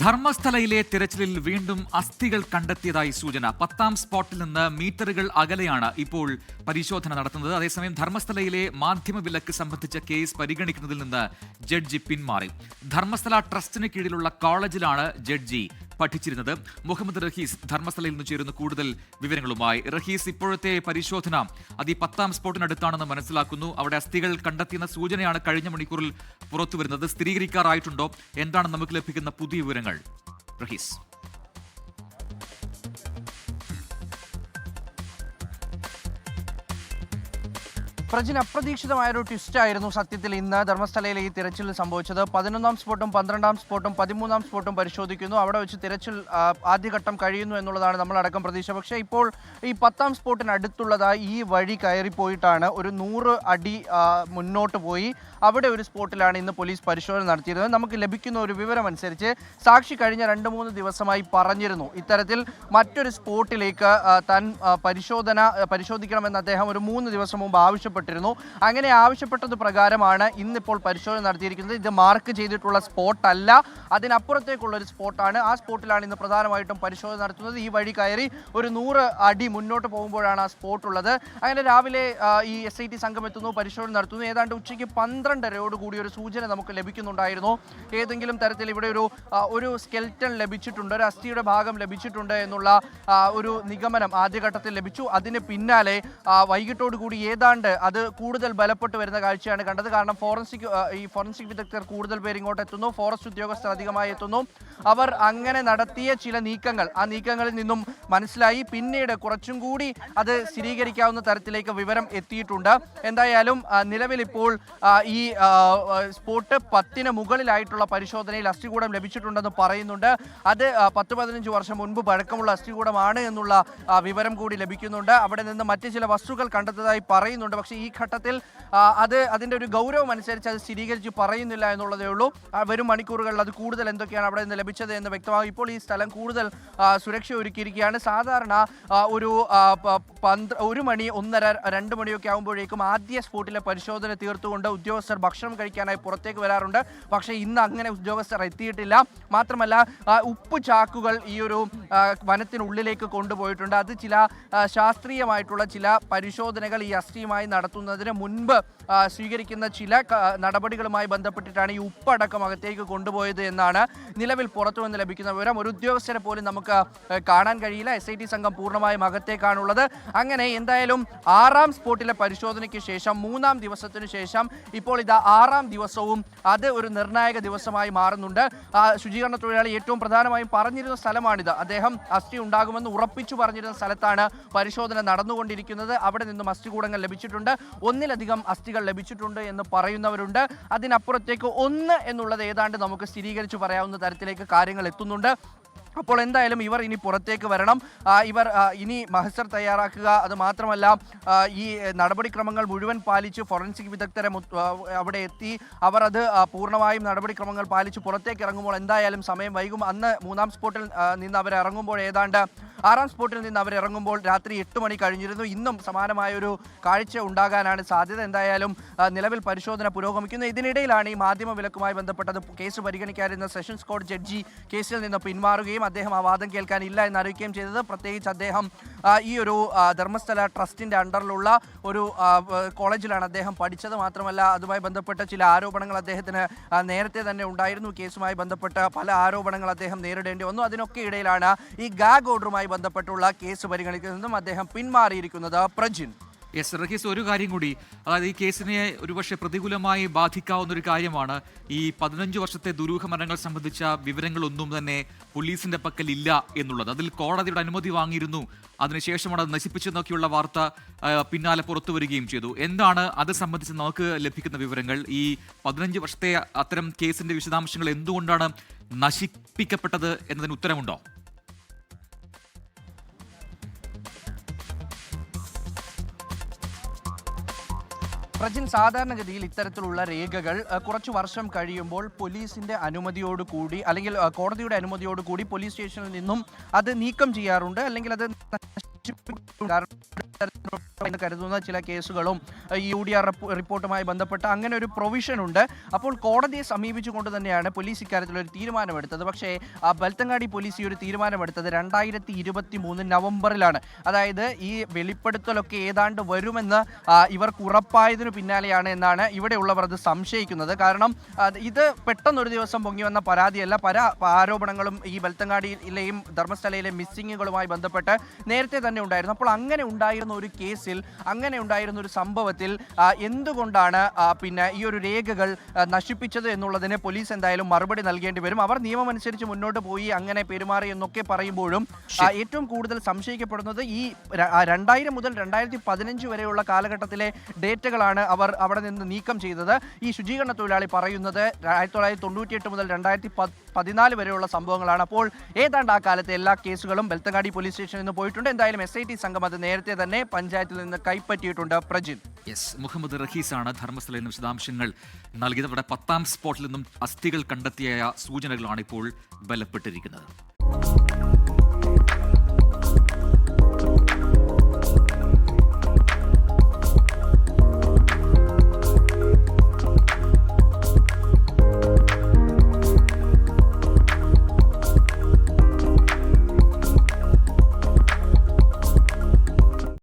ധർമ്മസ്ഥലയിലെ തിരച്ചിലിൽ വീണ്ടും അസ്ഥികൾ കണ്ടെത്തിയതായി സൂചന. 10ാം സ്പോട്ടിൽ നിന്ന് മീറ്ററുകൾ അകലെയാണ് ഇപ്പോൾ പരിശോധന നടത്തുന്നത്. അതേസമയം ധർമ്മസ്ഥലയിലെ മാധ്യമ വിലക്ക് സംബന്ധിച്ച കേസ് പരിഗണിക്കുന്നതിൽ നിന്ന് ജഡ്ജി പിന്മാറി. ധർമ്മസ്ഥല ട്രസ്റ്റിന് കീഴിലുള്ള കോളേജിലാണ് ജഡ്ജി പഠിച്ചിരുന്നത്. മുഹമ്മദ് റഹീസ് ധർമ്മസ്ഥലയിൽ നിന്ന് ചേരുന്ന കൂടുതൽ വിവരങ്ങളുമായി. റഹീസ്, ഇപ്പോഴത്തെ പരിശോധന അത് ഈ 10ാം സ്പോട്ടിനടുത്താണെന്ന് മനസ്സിലാക്കുന്നു. അവിടെ അസ്ഥികൾ കണ്ടെത്തിയെന്ന സൂചനയാണ് കഴിഞ്ഞ മണിക്കൂറിൽ പുറത്തുവരുന്നത്. സ്ഥിരീകരിക്കാറായിട്ടുണ്ടോ? എന്താണ് നമുക്ക് ലഭിക്കുന്ന പുതിയ വിവരങ്ങൾ? റഹീസ്. പ്രജിൻ, അപ്രതീക്ഷിതമായൊരു ട്വിസ്റ്റായിരുന്നു സത്യത്തിൽ ഇന്ന് ധർമ്മസ്ഥലയിലെ ഈ തിരച്ചിൽ സംഭവിച്ചത്. 11ാം സ്പോട്ടും 12ാം സ്പോട്ടും 13ാം സ്പോട്ടും പരിശോധിക്കുന്നു. അവിടെ വെച്ച് തിരച്ചിൽ ആദ്യഘട്ടം കഴിയുന്നു എന്നുള്ളതാണ് നമ്മളടക്കം പ്രതീക്ഷ. പക്ഷേ ഇപ്പോൾ ഈ 10ാം സ്പോട്ടിനടുത്തുള്ളതായി ഈ വഴി കയറിപ്പോയിട്ടാണ് ഒരു 100 അടി മുന്നോട്ട് പോയി അവിടെ ഒരു സ്പോട്ടിലാണ് ഇന്ന് പോലീസ് പരിശോധന നടത്തിയത്. നമുക്ക് ലഭിക്കുന്ന ഒരു വിവരമനുസരിച്ച് സാക്ഷി കഴിഞ്ഞ 2-3 ദിവസമായി പറഞ്ഞിരുന്നു ഇത്തരത്തിൽ മറ്റൊരു സ്പോട്ടിലേക്ക് താൻ പരിശോധിക്കണമെന്ന് അദ്ദേഹം ഒരു 3 ദിവസം മുമ്പ് ആവശ്യപ്പെട്ടിരുന്നു. അങ്ങനെ ആവശ്യപ്പെട്ടത് പ്രകാരമാണ് ഇന്നിപ്പോൾ പരിശോധന നടത്തിയിരിക്കുന്നത്. ഇത് മാർക്ക് ചെയ്തിട്ടുള്ള സ്പോട്ട് അല്ല, അതിനപ്പുറത്തേക്കുള്ള ഒരു സ്പോട്ടാണ്. ആ സ്പോട്ടിലാണ് ഇന്ന് പ്രധാനമായിട്ടും പരിശോധന നടത്തുന്നത്. ഈ വഴി കയറി ഒരു 100 അടി മുന്നോട്ട് പോകുമ്പോഴാണ് ആ സ്പോട്ട് ഉള്ളത്. അങ്ങനെ രാവിലെ ഈ SIT സംഘം എത്തുന്നു, പരിശോധന നടത്തുന്നു. ഏതാണ്ട് ഉച്ചയ്ക്ക് 12:30 കൂടി ഒരു സൂചന നമുക്ക് ലഭിക്കുന്നുണ്ടായിരുന്നു. ഏതെങ്കിലും തരത്തിൽ ഇവിടെ ഒരു സ്കെൽറ്റൺ ലഭിച്ചിട്ടുണ്ട്, ഒരു അസ്ഥിയുടെ ഭാഗം ലഭിച്ചിട്ടുണ്ട് എന്നുള്ള ഒരു നിഗമനം ആദ്യഘട്ടത്തിൽ ലഭിച്ചു. അതിന് പിന്നാലെ വൈകിട്ടോട് കൂടി ഏതാണ്ട് അത് കൂടുതൽ ബലപ്പെട്ട് വരുന്ന കാഴ്ചയാണ് കണ്ടത്. കാരണം ഫോറൻസിക് വിദഗ്ധർ കൂടുതൽ പേര് ഇങ്ങോട്ട് എത്തുന്നു, ഫോറസ്റ്റ് ഉദ്യോഗസ്ഥർ അധികമായി എത്തുന്നു. അവർ അങ്ങനെ നടത്തിയ ചില നീക്കങ്ങൾ, ആ നീക്കങ്ങളിൽ നിന്നും മനസ്സിലായി. പിന്നീട് കുറച്ചും കൂടി അത് സ്ഥിരീകരിക്കാവുന്ന തരത്തിലേക്ക് വിവരം എത്തിയിട്ടുണ്ട്. എന്തായാലും നിലവിൽ ഇപ്പോൾ ഈ സ്പോട്ട് 10ന് മുകളിലായിട്ടുള്ള പരിശോധനയിൽ അസ്ഥികൂടം ലഭിച്ചിട്ടുണ്ടെന്ന് പറയുന്നുണ്ട്. അത് 10-15 വർഷം മുൻപ് പഴക്കമുള്ള അസ്ഥികൂടമാണ് എന്നുള്ള വിവരം കൂടി ലഭിക്കുന്നുണ്ട്. അവിടെ നിന്ന് മറ്റ് ചില വസ്തുക്കൾ കണ്ടെത്തതായി പറയുന്നുണ്ട്. പക്ഷേ ഈ ഘട്ടത്തിൽ അതിൻ്റെ ഒരു ഗൗരവം അനുസരിച്ച് അത് സ്ഥിരീകരിച്ച് പറയുന്നില്ല എന്നുള്ളതേ ഉള്ളൂ. വരും മണിക്കൂറുകളിൽ അത് കൂടുതൽ എന്തൊക്കെയാണ് അവിടെ നിന്ന് ലഭിച്ചത് എന്ന് വ്യക്തമാകും. ഇപ്പോൾ ഈ സ്ഥലം കൂടുതൽ സുരക്ഷ ഒരുക്കിയിരിക്കുകയാണ്. സാധാരണ ഒരു 1 മണി 1:30-2 മണിയൊക്കെ ആകുമ്പോഴേക്കും ആദ്യ സ്പോട്ടിലെ പരിശോധന തീർത്തുകൊണ്ട് ഉദ്യോഗസ്ഥർ ഭക്ഷണം കഴിക്കാനായി പുറത്തേക്ക് വരാറുണ്ട്. പക്ഷേ ഇന്ന് അങ്ങനെ ഉദ്യോഗസ്ഥർ എത്തിയിട്ടില്ല. മാത്രമല്ല ഉപ്പ് ചാക്കുകൾ ഈ ഒരു വനത്തിനുള്ളിലേക്ക് കൊണ്ടുപോയിട്ടുണ്ട്. അത് ചില ശാസ്ത്രീയമായിട്ടുള്ള ചില പരിശോധനകൾ ഈ അസ്ഥിയുമായി നടത്തുന്നതിന് മുൻപ് സ്വീകരിക്കുന്ന ചില നടപടികളുമായി ബന്ധപ്പെട്ടിട്ടാണ് ഈ ഉപ്പടക്കം അകത്തേക്ക് കൊണ്ടുപോയത് എന്നാണ് നിലവിൽ പുറത്തു നിന്ന് ലഭിക്കുന്ന വിവരം. ഒരു ഉദ്യോഗസ്ഥരെ പോലും നമുക്ക് കാണാൻ കഴിയില്ല. SIT സംഘം പൂർണ്ണമായും അകത്തേക്കാണുള്ളത്. അങ്ങനെ എന്തായാലും 6ാം സ്പോട്ടിലെ പരിശോധനയ്ക്ക് ശേഷം 3ാം ദിവസത്തിനു ശേഷം ഇപ്പോൾ ഇതാ 6ാം ദിവസവും അത് ഒരു നിർണായക ദിവസമായി മാറുന്നുണ്ട്. ശുചീകരണ തൊഴിലാളി ഏറ്റവും പ്രധാനമായും പറഞ്ഞിരുന്ന സ്ഥലമാണിത്. അദ്ദേഹം അസ്ഥി ഉണ്ടാകുമെന്ന് ഉറപ്പിച്ചു പറഞ്ഞിരുന്ന സ്ഥലത്താണ് പരിശോധന നടന്നുകൊണ്ടിരിക്കുന്നത്. അവിടെ നിന്നും അസ്ഥികൂടങ്ങൾ ലഭിച്ചിട്ടുണ്ട്. 1-ലധികം അസ്ഥികൾ ലഭിച്ചിട്ടുണ്ട് എന്ന് പറയുന്നവരുണ്ട്. അതിനപ്പുറത്തേക്ക് 1 എന്നുള്ളത് ഏതാണ്ട് നമുക്ക് സ്ഥിരീകരിച്ചു പറയാവുന്ന തരത്തിലേക്ക് കാര്യങ്ങൾ എത്തുന്നുണ്ട്. അപ്പോൾ എന്തായാലും ഇവർ ഇനി പുറത്തേക്ക് വരണം. ഇവർ ഇനി മഹസർ തയ്യാറാക്കുക. അത് മാത്രമല്ല ഈ നടപടിക്രമങ്ങൾ മുഴുവൻ പാലിച്ച് ഫോറൻസിക് വിദഗ്ധരെ അവിടെ എത്തി അവർ അത് പൂർണ്ണമായും നടപടിക്രമങ്ങൾ പാലിച്ച് പുറത്തേക്ക് ഇറങ്ങുമ്പോൾ എന്തായാലും സമയം വൈകും. അന്ന് 3ാം സ്പോട്ടിൽ നിന്ന് അവർ ഇറങ്ങുമ്പോൾ ഏതാണ്ട് 6ാം സ്പോട്ടിൽ നിന്ന് അവർ ഇറങ്ങുമ്പോൾ രാത്രി 8 മണി കഴിഞ്ഞിരുന്നു. ഇന്നും സമാനമായൊരു കാഴ്ച ഉണ്ടാകാനാണ് സാധ്യത. എന്തായാലും നിലവിൽ പരിശോധന പുരോഗമിക്കുന്നു. ഇതിനിടയിലാണ് ഈ മാധ്യമ വിലക്കുമായി ബന്ധപ്പെട്ടത് കേസ് പരിഗണിക്കാനിരുന്ന സെഷൻസ് കോടതി ജഡ്ജി കേസിൽ നിന്ന് പിന്മാറുകയും അദ്ദേഹം ആ വാദം കേൾക്കാനില്ല എന്ന് അറിയിക്കുകയും ചെയ്തത്. പ്രത്യേകിച്ച് അദ്ദേഹം ഈ ഒരു ധർമ്മസ്ഥല ട്രസ്റ്റിൻ്റെ അണ്ടറിലുള്ള ഒരു കോളേജിലാണ് അദ്ദേഹം പഠിച്ചത്. മാത്രമല്ല അതുമായി ബന്ധപ്പെട്ട ചില ആരോപണങ്ങൾ അദ്ദേഹത്തിന് നേരത്തെ തന്നെ ഉണ്ടായിരുന്നു. കേസുമായി ബന്ധപ്പെട്ട പല ആരോപണങ്ങൾ അദ്ദേഹം നേരിടേണ്ടി വന്നു. അതിനൊക്കെ ഇടയിലാണ് ഈ ഗാഗ് ഓർഡറുമായി ബന്ധപ്പെട്ടുള്ള കേസ് പരിഗണിക്കുന്നതും അദ്ദേഹം പിന്മാറിയിരിക്കുന്നത്. പ്രജിൻ. യെസ് റഹീസ്, ഒരു കാര്യം കൂടി, അതായത് ഈ കേസിനെ ഒരുപക്ഷെ പ്രതികൂലമായി ബാധിക്കാവുന്ന ഒരു കാര്യമാണ് ഈ 15 വർഷത്തെ ദുരൂഹ മരണങ്ങൾ സംബന്ധിച്ച വിവരങ്ങളൊന്നും തന്നെ പോലീസിന്റെ പക്കൽ ഇല്ല എന്നുള്ളത്. അതിൽ കോടതിയുടെ അനുമതി വാങ്ങിയിരുന്നു, അതിനുശേഷമാണ് അത് നശിപ്പിച്ചെന്നൊക്കെയുള്ള വാർത്ത പിന്നാലെ പുറത്തു വരികയും ചെയ്തു. എന്താണ് അത് സംബന്ധിച്ച് നമുക്ക് ലഭിക്കുന്ന വിവരങ്ങൾ? ഈ 15 വർഷത്തെ അത്തരം കേസിന്റെ വിശദാംശങ്ങൾ എന്തുകൊണ്ടാണ് നശിപ്പിക്കപ്പെട്ടത് എന്നതിന് ഉത്തരമുണ്ടോ? പ്രജിൻ, സാധാരണഗതിയിൽ ഇത്തരത്തിലുള്ള രേഖകൾ കുറച്ച് വർഷം കഴിയുമ്പോൾ പോലീസിന്റെ അനുമതിയോടുകൂടി അല്ലെങ്കിൽ കോടതിയുടെ അനുമതിയോടുകൂടി പോലീസ് സ്റ്റേഷനിൽ നിന്നും അത് നീക്കം ചെയ്യാറുണ്ട്. അല്ലെങ്കിൽ അത് എന്ന് കരുതുന്ന ചില കേസുകളും ഈ UDR റിപ്പോർട്ടുമായി ബന്ധപ്പെട്ട് അങ്ങനെ ഒരു പ്രൊവിഷൻ ഉണ്ട്. അപ്പോൾ കോടതിയെ സമീപിച്ചുകൊണ്ട് തന്നെയാണ് പോലീസ് ഇക്കാര്യത്തിൽ ഒരു തീരുമാനമെടുത്തത്. പക്ഷേ ബെൽത്തങ്ങാടി പോലീസ് ഈ ഒരു തീരുമാനമെടുത്തത് 2023 നവംബറിലാണ്. അതായത് ഈ വെളിപ്പെടുത്തലൊക്കെ ഏതാണ്ട് വരുമെന്ന് ഇവർക്ക് ഉറപ്പായതിനു പിന്നാലെയാണ് എന്നാണ് ഇവിടെയുള്ളവർ അത് സംശയിക്കുന്നത്. കാരണം ഇത് പെട്ടെന്നൊരു ദിവസം പൊങ്ങി വന്ന പരാതിയല്ല. പല ആരോപണങ്ങളും ഈ ബെൽത്തങ്ങാടിയിലെയും ധർമ്മസ്ഥലയിലെ മിസ്സിങ്ങുകളുമായി ബന്ധപ്പെട്ട് നേരത്തെ തന്നെ ഉണ്ടായിരുന്നു. അപ്പോൾ അങ്ങനെ ഉണ്ടായിരുന്ന ഒരു കേസിൽ, അങ്ങനെ ഉണ്ടായിരുന്ന ഒരു സംഭവത്തിൽ എന്തുകൊണ്ടാണ് പിന്നെ ഈ ഒരു രേഖകൾ നശിപ്പിച്ചത് എന്നുള്ളതിന് പോലീസ് എന്തായാലും മറുപടി നൽകേണ്ടി വരും. അവർ നിയമമനുസരിച്ച് മുന്നോട്ട് പോയി അങ്ങനെ പെരുമാറി എന്നൊക്കെ പറയുമ്പോഴും ഏറ്റവും കൂടുതൽ സംശയിക്കപ്പെടുന്നത് ഈ 2000 മുതൽ 2015 വരെയുള്ള കാലഘട്ടത്തിലെ ഡേറ്റകളാണ് അവർ അവിടെ നിന്ന് നീക്കം ചെയ്തത്. ഈ ശുചീകരണ തൊഴിലാളി പറയുന്നത് 1998 മുതൽ 2014 വരെയുള്ള സംഭവങ്ങളാണ്. അപ്പോൾ ഏതാണ്ട് ആ കാലത്തെ എല്ലാ കേസുകളും ബെൽത്തങ്ങാടി പോലീസ് സ്റ്റേഷനിൽ നിന്ന് പോയിട്ടുണ്ട്. എന്തായാലും SIT സംഘം അത് നേരത്തെ തന്നെ പഞ്ചായത്തിൽ നിന്ന് കൈപ്പറ്റിയിട്ടുണ്ട്. പ്രജിൻ, മുഹമ്മദ് റഹീസാണ് ധർമ്മസ്ഥലയിൽ നിന്ന് വിശദാംശങ്ങൾ നൽകിയത്. അവിടെ 10ാം സ്പോട്ടിൽ നിന്നും അസ്ഥികൾ കണ്ടെത്തിയ സൂചനകളാണ് ഇപ്പോൾ ബലപ്പെട്ടിരിക്കുന്നത്.